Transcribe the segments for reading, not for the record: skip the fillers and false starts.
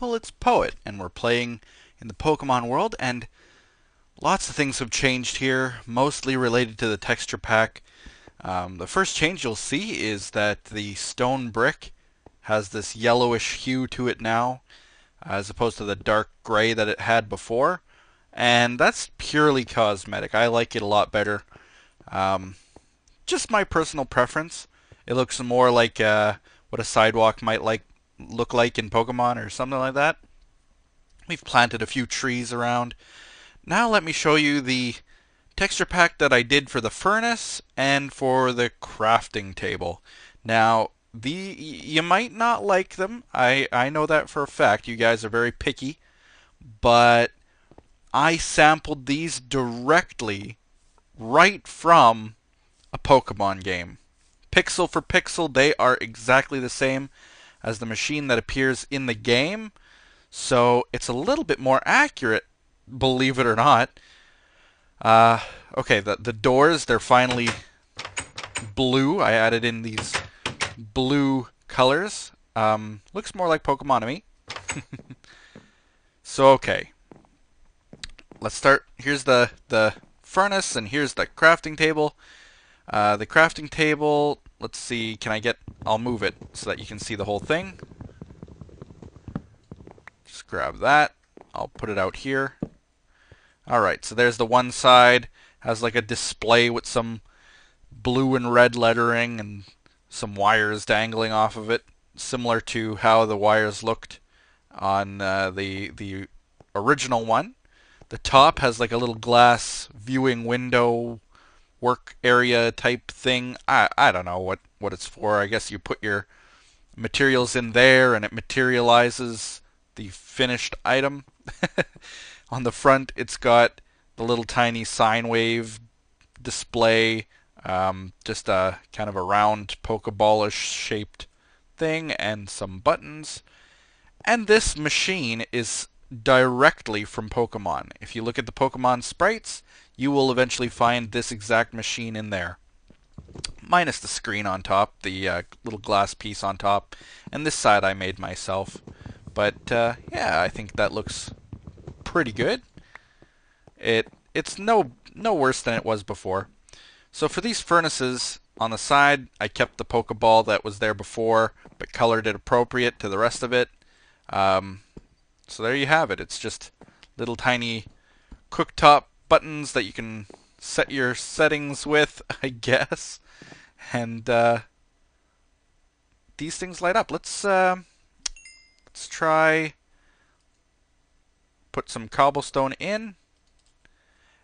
people, it's Poet, and we're playing in the Pokemon world, and lots of things have changed here, mostly related to the texture pack. The first change you'll see is that the stone brick has this yellowish hue to it now, as opposed to the dark gray that it had before, and that's purely cosmetic. I like it a lot better. Um, just my personal preference. It looks more like what a sidewalk might look like in Pokemon or something like that. We've planted a few trees around. Now let me show you the texture pack that I did for the furnace and for the crafting table. Now, you might not like them. I know that for a fact. You guys are very picky, but I sampled these directly right from a Pokemon game. Pixel for pixel, they are exactly the same as the machine that appears in the game, so it's a little bit more accurate, believe it or not. Okay, the doors, they're finally blue. I added in these blue colors. Looks more like Pokemon to me. So, okay. Let's start. Here's the furnace, and here's the crafting table. The crafting table, let's see, I'll move it so that you can see the whole thing. Just grab that. I'll put it out here. Alright, so there's the one side. Has like a display with some blue and red lettering and some wires dangling off of it, similar to how the wires looked on the original one. The top has like a little glass viewing window work area type thing. I don't know what it's for. I guess you put your materials in there and it materializes the finished item. On the front, it's got the little tiny sine wave display, just a kind of a round Pokeballish shaped thing, and some buttons. And this machine is directly from Pokemon. If you look at the Pokemon sprites, you will eventually find this exact machine in there. Minus the screen on top, the little glass piece on top, and this side I made myself. But yeah, I think that looks pretty good. It's no worse than it was before. So for these furnaces, on the side, I kept the Pokeball that was there before, but colored it appropriate to the rest of it. So there you have it. It's just little tiny cooktop buttons that you can set your settings with, I guess. And these things light up. Let's try put some cobblestone in.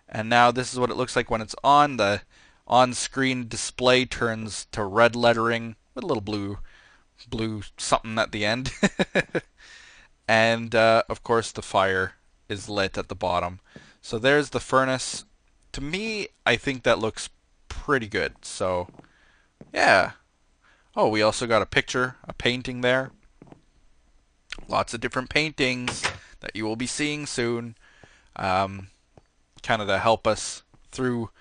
And now this is what it looks like when it's on. The on-screen display turns to red lettering with a little blue something at the end. And of course the fire is lit at the bottom. So there's the furnace. To me, I think that looks pretty good. So yeah. Oh, we also got a painting there. Lots of different paintings that you will be seeing soon. Kind of to help us through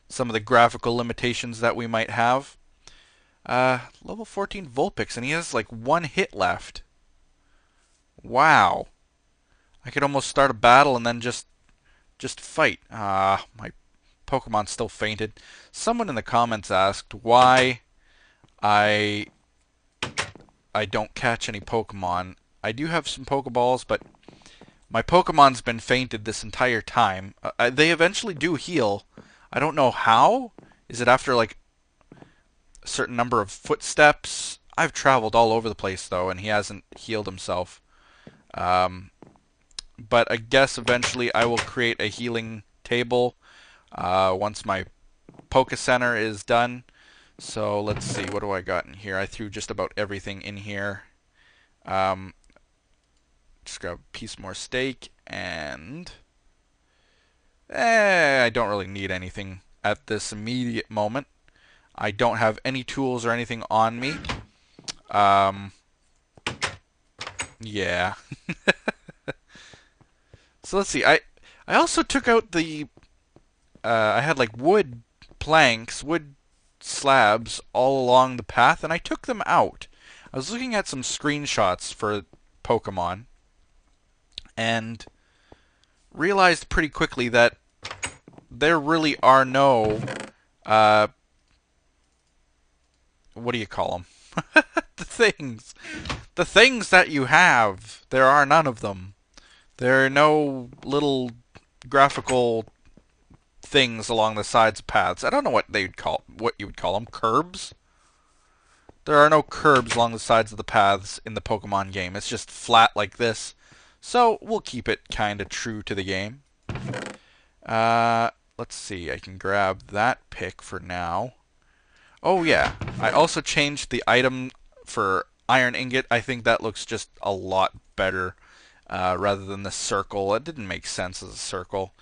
some of the graphical limitations that we might have. Level 14 Vulpix, and he has like one hit left. Wow. I could almost start a battle and then just fight. My Pokemon still fainted. Someone in the comments asked why I don't catch any Pokemon. I do have some Pokeballs, but my Pokemon's been fainted this entire time. They eventually do heal. I don't know how. Is it after like a certain number of footsteps? I've traveled all over the place though, and he hasn't healed himself. But I guess eventually I will create a healing table once my Poke Center is done. So let's see, what do I got in here? I threw just about everything in here. Just grab a piece more steak, and I don't really need anything at this immediate moment. I don't have any tools or anything on me. Yeah. So let's see. I also took out the I had like wood planks, wood slabs all along the path, and I took them out. I was looking at some screenshots for Pokemon, and realized pretty quickly that there really are no, what do you call them? the things. The things that you have, there are none of them. There are no little graphical things along the sides of paths. I don't know what you would call them. Curbs? There are no curbs along the sides of the paths in the Pokemon game. It's just flat like this. So we'll keep it kind of true to the game. Let's see. I can grab that pick for now. Oh yeah, I also changed the item for Iron Ingot. I think that looks just a lot better rather than the circle. It didn't make sense as a circle.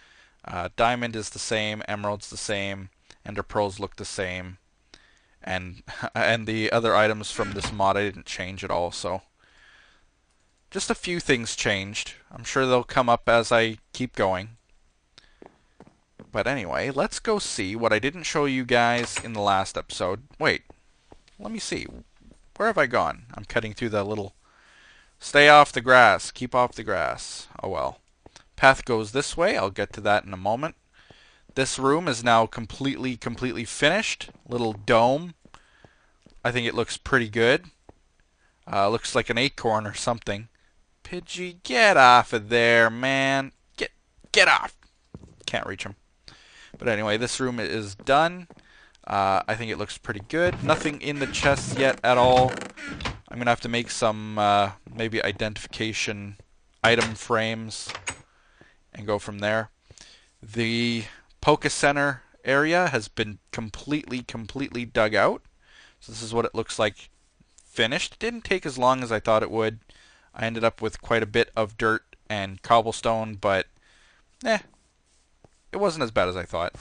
Diamond is the same, Emerald's the same, Ender Pearls look the same, and the other items from this mod I didn't change at all. So just a few things changed. I'm sure they'll come up as I keep going. But anyway, let's go see what I didn't show you guys in the last episode. Wait, let me see. Where have I gone? I'm cutting through the little... Stay off the grass. Keep off the grass. Oh well. Path goes this way. I'll get to that in a moment. This room is now completely finished. Little dome. I think it looks pretty good. Looks like an acorn or something. Pidgey, get off of there, man. Get off. Can't reach him. But anyway, this room is done. I think it looks pretty good. Nothing in the chests yet at all. I'm going to have to make some maybe identification item frames and go from there. The Poke Center area has been completely dug out. So this is what it looks like finished. It didn't take as long as I thought it would. I ended up with quite a bit of dirt and cobblestone, but it wasn't as bad as I thought.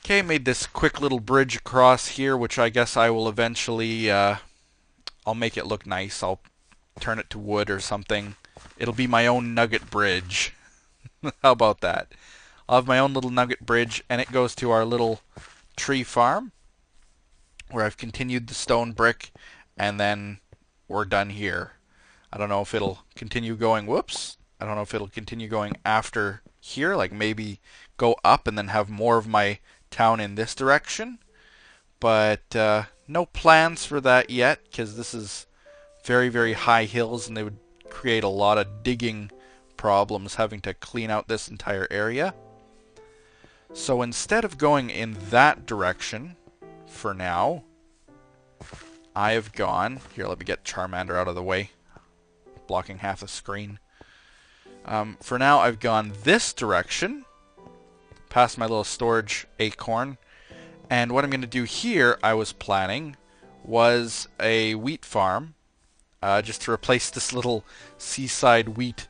Okay, made this quick little bridge across here, which I guess I will eventually, I'll make it look nice. I'll turn it to wood or something. It'll be my own nugget bridge. How about that? I'll have my own little nugget bridge, and it goes to our little tree farm, where I've continued the stone brick, and then we're done here. I don't know if it'll continue going, whoops. I don't know if it'll continue going after here, like maybe go up and then have more of my town in this direction. But no plans for that yet, because this is very high hills, and they would create a lot of digging problems having to clean out this entire area. So instead of going in that direction for now, I have gone... Here, let me get Charmander out of the way, blocking half the screen. For now, I've gone this direction, past my little storage acorn. And what I'm going to do here, I was planning, was a wheat farm, just to replace this little seaside wheat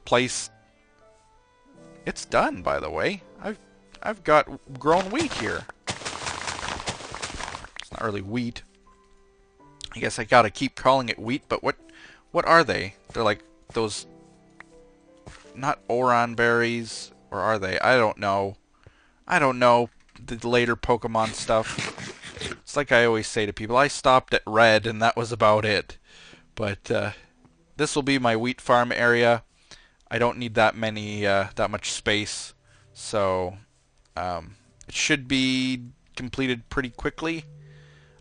place. It's done, by the way. I've got grown wheat here. It's not really wheat. I guess I gotta keep calling it wheat, but what are they? They're like those, not Oran berries, or are they? I don't know. I don't know the later Pokemon stuff. It's like I always say to people, I stopped at red and that was about it. But this will be my wheat farm area. I don't need that much space, so it should be completed pretty quickly,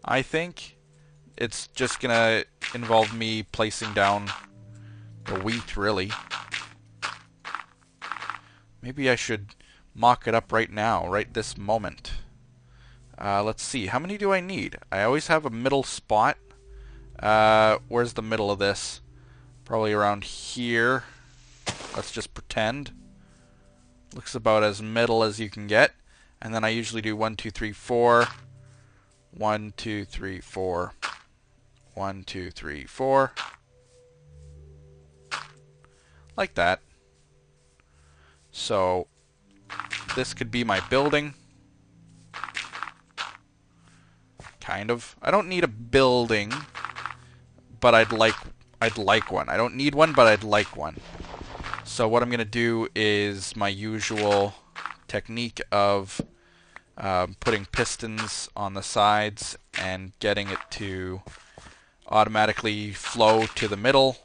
I think. It's just gonna involve me placing down the wheat, really. Maybe I should mock it up right now, right this moment. Let's see, how many do I need? I always have a middle spot. Where's the middle of this? Probably around here. Let's just pretend. Looks about as middle as you can get. And then I usually do 1, 2, 3, 4. 1, 2, 3, 4. 1, 2, 3, 4. Like that. So this could be my building. Kind of. I don't need a building, but I'd like one. I don't need one, but I'd like one. So what I'm going to do is my usual technique of putting pistons on the sides and getting it to automatically flow to the middle.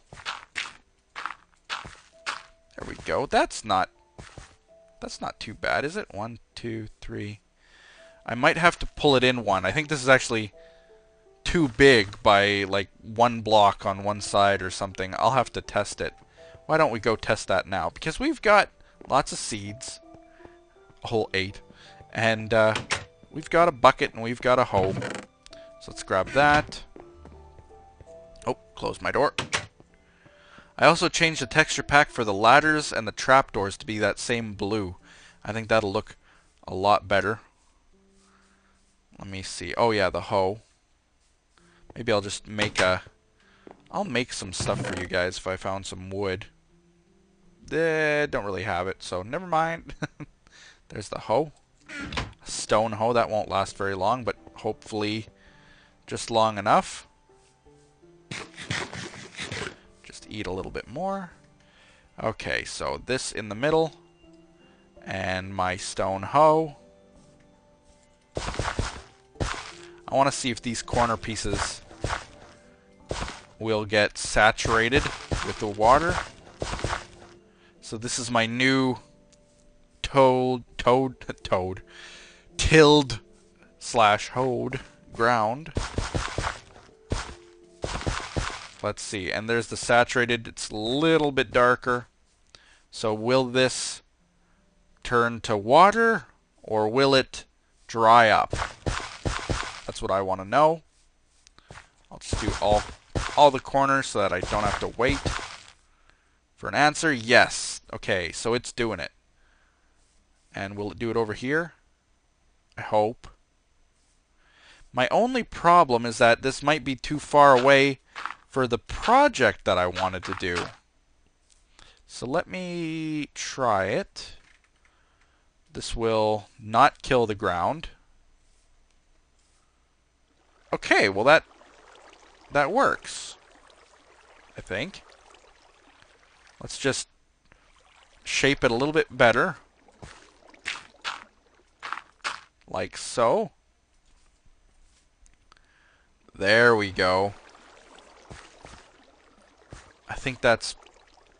There we go. That's not too bad, is it? 1, 2, 3. I might have to pull it in one. I think this is actually too big by like one block on one side or something. I'll have to test it. Why don't we go test that now? Because we've got lots of seeds. A whole 8. And we've got a bucket and we've got a hoe. So let's grab that. Oh, close my door. I also changed the texture pack for the ladders and the trapdoors to be that same blue. I think that'll look a lot better. Let me see. Oh yeah, the hoe. Maybe I'll just make I'll make some stuff for you guys if I found some wood. Don't really have it, so never mind. There's the hoe. A stone hoe. That won't last very long, but hopefully just long enough. Just eat a little bit more. Okay, so this in the middle. And my stone hoe. I want to see if these corner pieces will get saturated with the water. So this is my new tilled / hoed ground. Let's see, and there's the saturated. It's a little bit darker. So will this turn to water or will it dry up? That's what I want to know. I'll just do all the corners so that I don't have to wait for an answer. Yes. Okay, so it's doing it. And will it do it over here? I hope. My only problem is that this might be too far away for the project that I wanted to do. So let me try it. This will not kill the ground. Okay, well that works, I think. Let's just shape it a little bit better. Like so. There we go. I think that's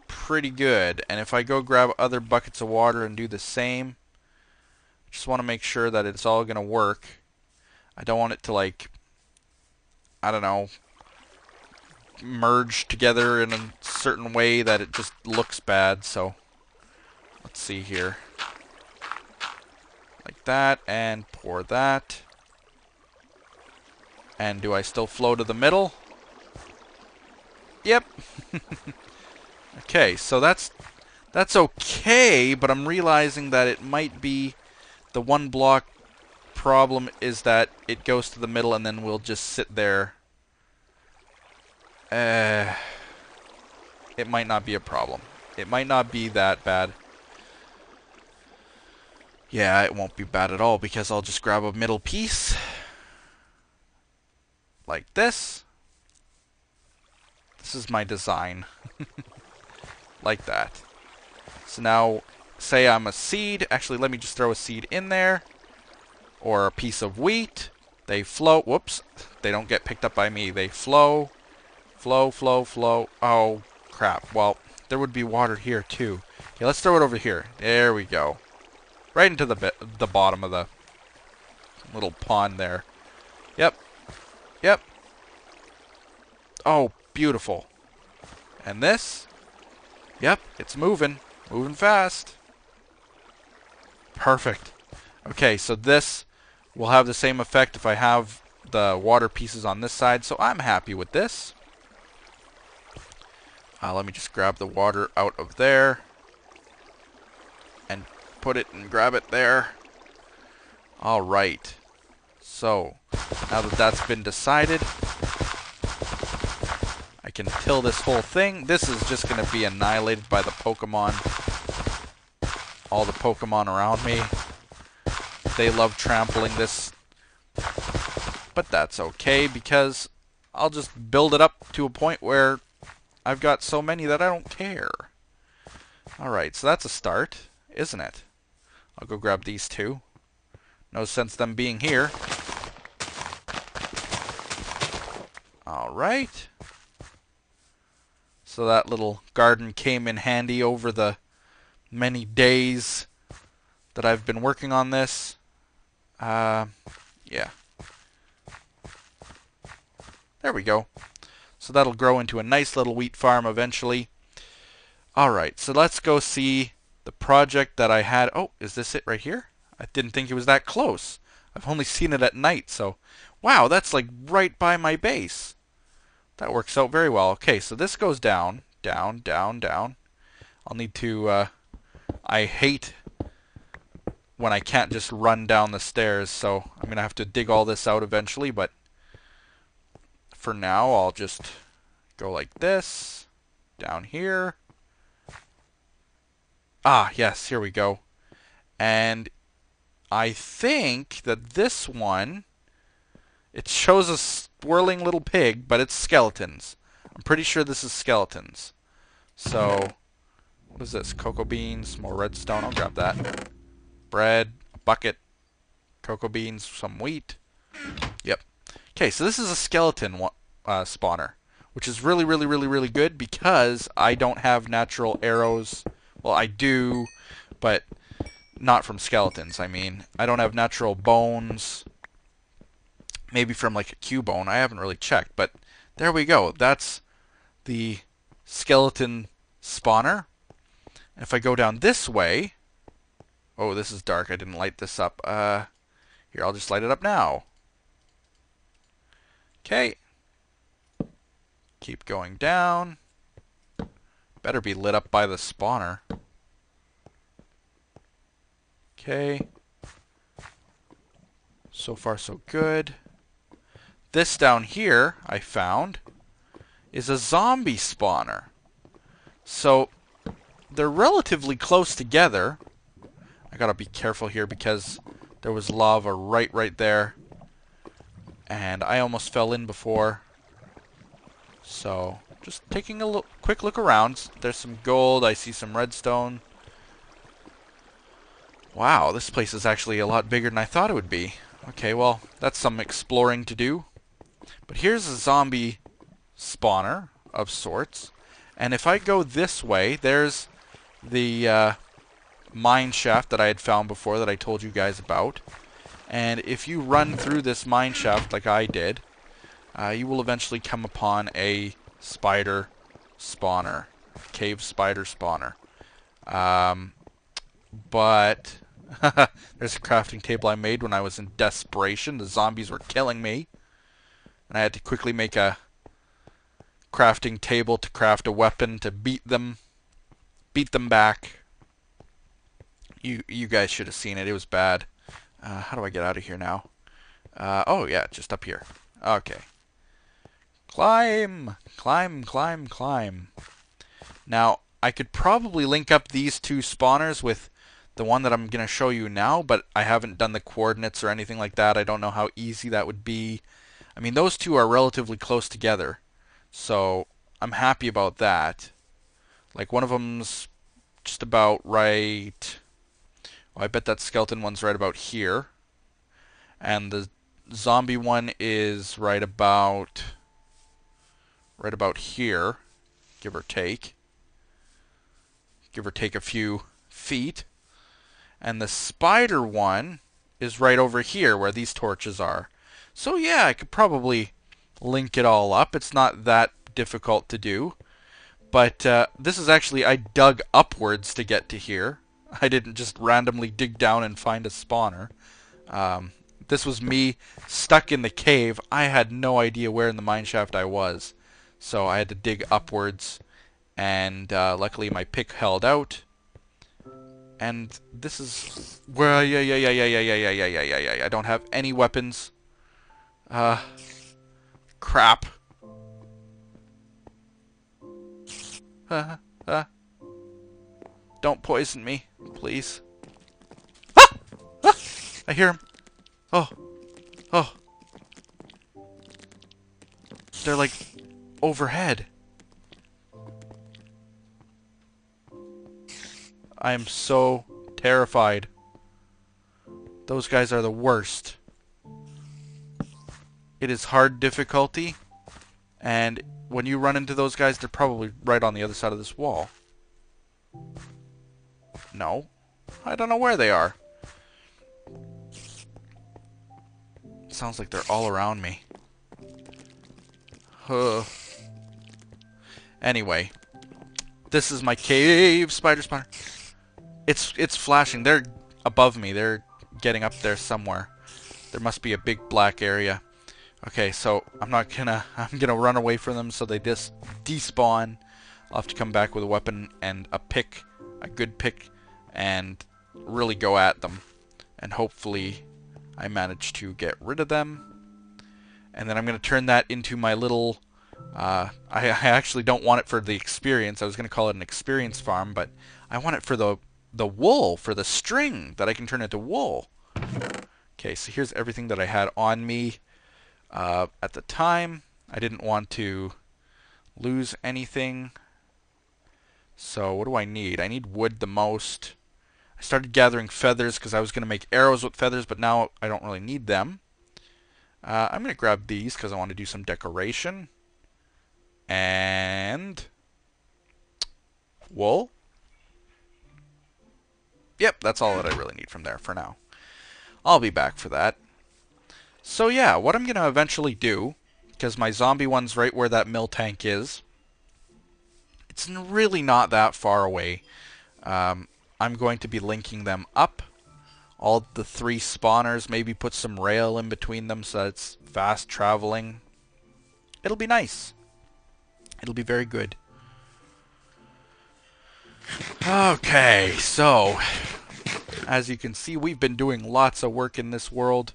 pretty good. And if I go grab other buckets of water and do the same, just want to make sure that it's all going to work. I don't want it to, like, I don't know, merge together in a certain way that it just looks bad. So let's see here. Like that, and pour that. And do I still flow to the middle? Yep. Okay, so that's okay, but I'm realizing that it might be the one block problem is that it goes to the middle and then we'll just sit there. It might not be a problem. It might not be that bad. Yeah, it won't be bad at all because I'll just grab a middle piece. Like this. This is my design. Like that. So now, say I'm a seed. Actually, let me just throw a seed in there. Or a piece of wheat. They float. Whoops. They don't get picked up by me. They flow. Flow, flow, flow. Oh, crap. Well, there would be water here, too. Okay, let's throw it over here. There we go. Right into the bottom of the little pond there. Yep. Yep. Oh, beautiful. And this? Yep, it's moving. Moving fast. Perfect. Okay, so this will have the same effect if I have the water pieces on this side, so I'm happy with this. Let me just grab the water out of there and put it and grab it there. Alright. So, now that that's been decided, I can till this whole thing. This is just going to be annihilated by the Pokemon. All the Pokemon around me. They love trampling this. But that's okay because I'll just build it up to a point where I've got so many that I don't care. Alright, so that's a start, isn't it? I'll go grab these two. No sense them being here. Alright. So that little garden came in handy over the many days that I've been working on this. Yeah. There we go. So that'll grow into a nice little wheat farm eventually. Alright, so let's go see the project that I had. Oh, is this it right here? I didn't think it was that close. I've only seen it at night, so... Wow, that's like right by my base. That works out very well. Okay, so this goes down, down, down, down. I'll need to... I hate when I can't just run down the stairs, so I'm going to have to dig all this out eventually, but for now I'll just go like this, down here. Ah, yes, here we go. And I think that this one, it shows a swirling little pig, but it's skeletons. I'm pretty sure this is skeletons. So, what is this? Cocoa beans, more redstone. I'll grab that. Bread, a bucket, cocoa beans, some wheat. Yep. Okay, so this is a skeleton spawner, which is really, really, really, really good because I don't have natural arrows. Well, I do, but not from skeletons. I mean, I don't have natural bones. Maybe from like a Cubone. I haven't really checked, but there we go. That's the skeleton spawner. If I go down this way... Oh, this is dark. I didn't light this up. Here, I'll just light it up now. Okay. Keep going down. Better be lit up by the spawner. Okay. So far, so good. This down here, I found, is a zombie spawner. So, they're relatively close together. I gotta be careful here because there was lava right there. And I almost fell in before. So, just taking a quick look around. There's some gold. I see some redstone. Wow, this place is actually a lot bigger than I thought it would be. Okay, well, that's some exploring to do. But here's a zombie spawner of sorts. And if I go this way, there's the mine shaft that I had found before that I told you guys about. And if you run through this mine shaft like I did, you will eventually come upon a spider spawner. Cave spider spawner. But there's a crafting table I made when I was in desperation. The zombies were killing me. And I had to quickly make a crafting table to craft a weapon to beat them back. You guys should have seen it. It was bad. How do I get out of here now? Oh yeah, just up here. Okay. Climb! Climb, climb, climb. Now, I could probably link up these two spawners with the one that I'm going to show you now, but I haven't done the coordinates or anything like that. I don't know how easy that would be. I mean, those two are relatively close together, so I'm happy about that. Like, one of them's just about right... Well, I bet that skeleton one's right about here. And the zombie one is right about here, give or take. Give or take a few feet. And the spider one is right over here where these torches are. So yeah, I could probably link it all up. It's not that difficult to do. But this is actually, I dug upwards to get to here. I didn't just randomly dig down and find a spawner. This was me stuck in the cave. I had no idea where in the mineshaft I was. So I had to dig upwards. And luckily my pick held out. And this is where... Yeah. I don't have any weapons. Crap. Don't poison me, please. Ah! Ah! I hear him. Oh. They're like overhead. I am so terrified. Those guys are the worst. It is hard difficulty, and when you run into those guys, they're probably right on the other side of this wall. No. I don't know where they are. Sounds like they're all around me. Anyway. This is my cave. Spider. It's flashing. They're above me. They're getting up there somewhere. There must be a big black area. Okay, so I'm gonna run away from them so they just despawn. I'll have to come back with a weapon and a pick, a good pick, and really go at them. And hopefully I manage to get rid of them. And then I'm gonna turn that into my little I actually don't want it for the experience. I was gonna call it an experience farm, but I want it for the wool, for the string that I can turn into wool. Okay, so here's everything that I had on me at the time. I didn't want to lose anything. So what do I need? I need wood the most. I started gathering feathers because I was going to make arrows with feathers, but now I don't really need them. I'm going to grab these because I want to do some decoration. And wool. Yep, that's all that I really need from there for now. I'll be back for that. So yeah, what I'm going to eventually do, because my zombie one's right where that mill tank is, it's really not that far away. I'm going to be linking them up. All the 3 spawners, maybe put some rail in between them so that it's fast traveling. It'll be nice. It'll be very good. Okay, so as you can see, we've been doing lots of work in this world.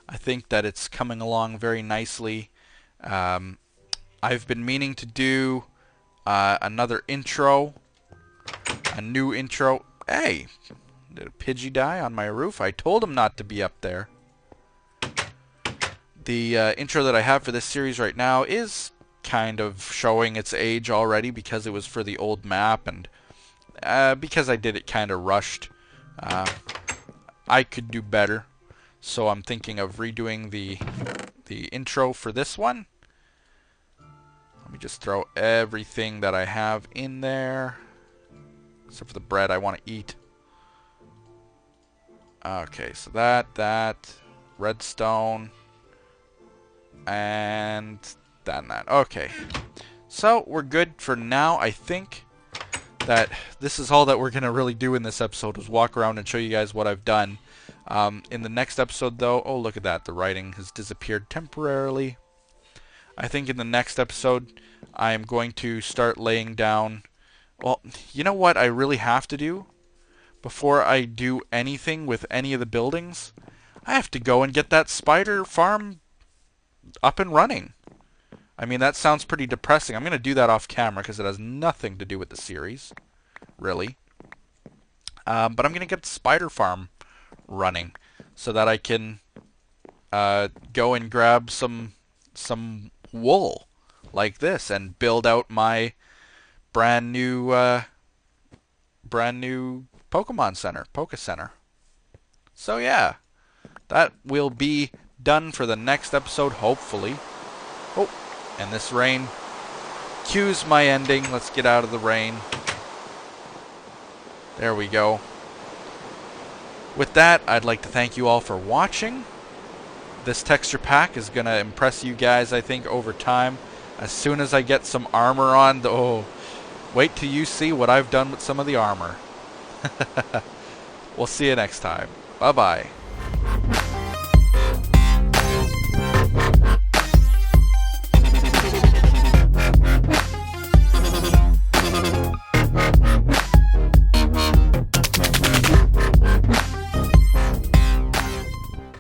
I think that it's coming along very nicely. I've been meaning to do another intro, a new intro. Hey, did a Pidgey die on my roof? I told him not to be up there. The intro that I have for this series right now is kind of showing its age already because it was for the old map and because I did it kind of rushed. I could do better, so I'm thinking of redoing the intro for this one. Let me just throw everything that I have in there, except for the bread I want to eat. Okay, so that, redstone, and that. Okay, so we're good for now. I think that this is all that we're going to really do in this episode, is walk around and show you guys what I've done. In the next episode, though, oh, look at that. The writing has disappeared temporarily. I think in the next episode, I am going to start laying down... Well, you know what I really have to do? Before I do anything with any of the buildings, I have to go and get that spider farm up and running. I mean, that sounds pretty depressing. I'm going to do that off camera because it has nothing to do with the series, really. But I'm going to get the spider farm running so that I can go and grab some wool like this and build out my brand new Pokemon Center, Poke Center. So yeah, that will be done for the next episode, hopefully. Oh, and this rain cues my ending. Let's get out of the rain. There we go. With that, I'd like to thank you all for watching. This texture pack is going to impress you guys, I think, over time. As soon as I get some armor on, oh, wait till you see what I've done with some of the armor. We'll see you next time. Bye-bye.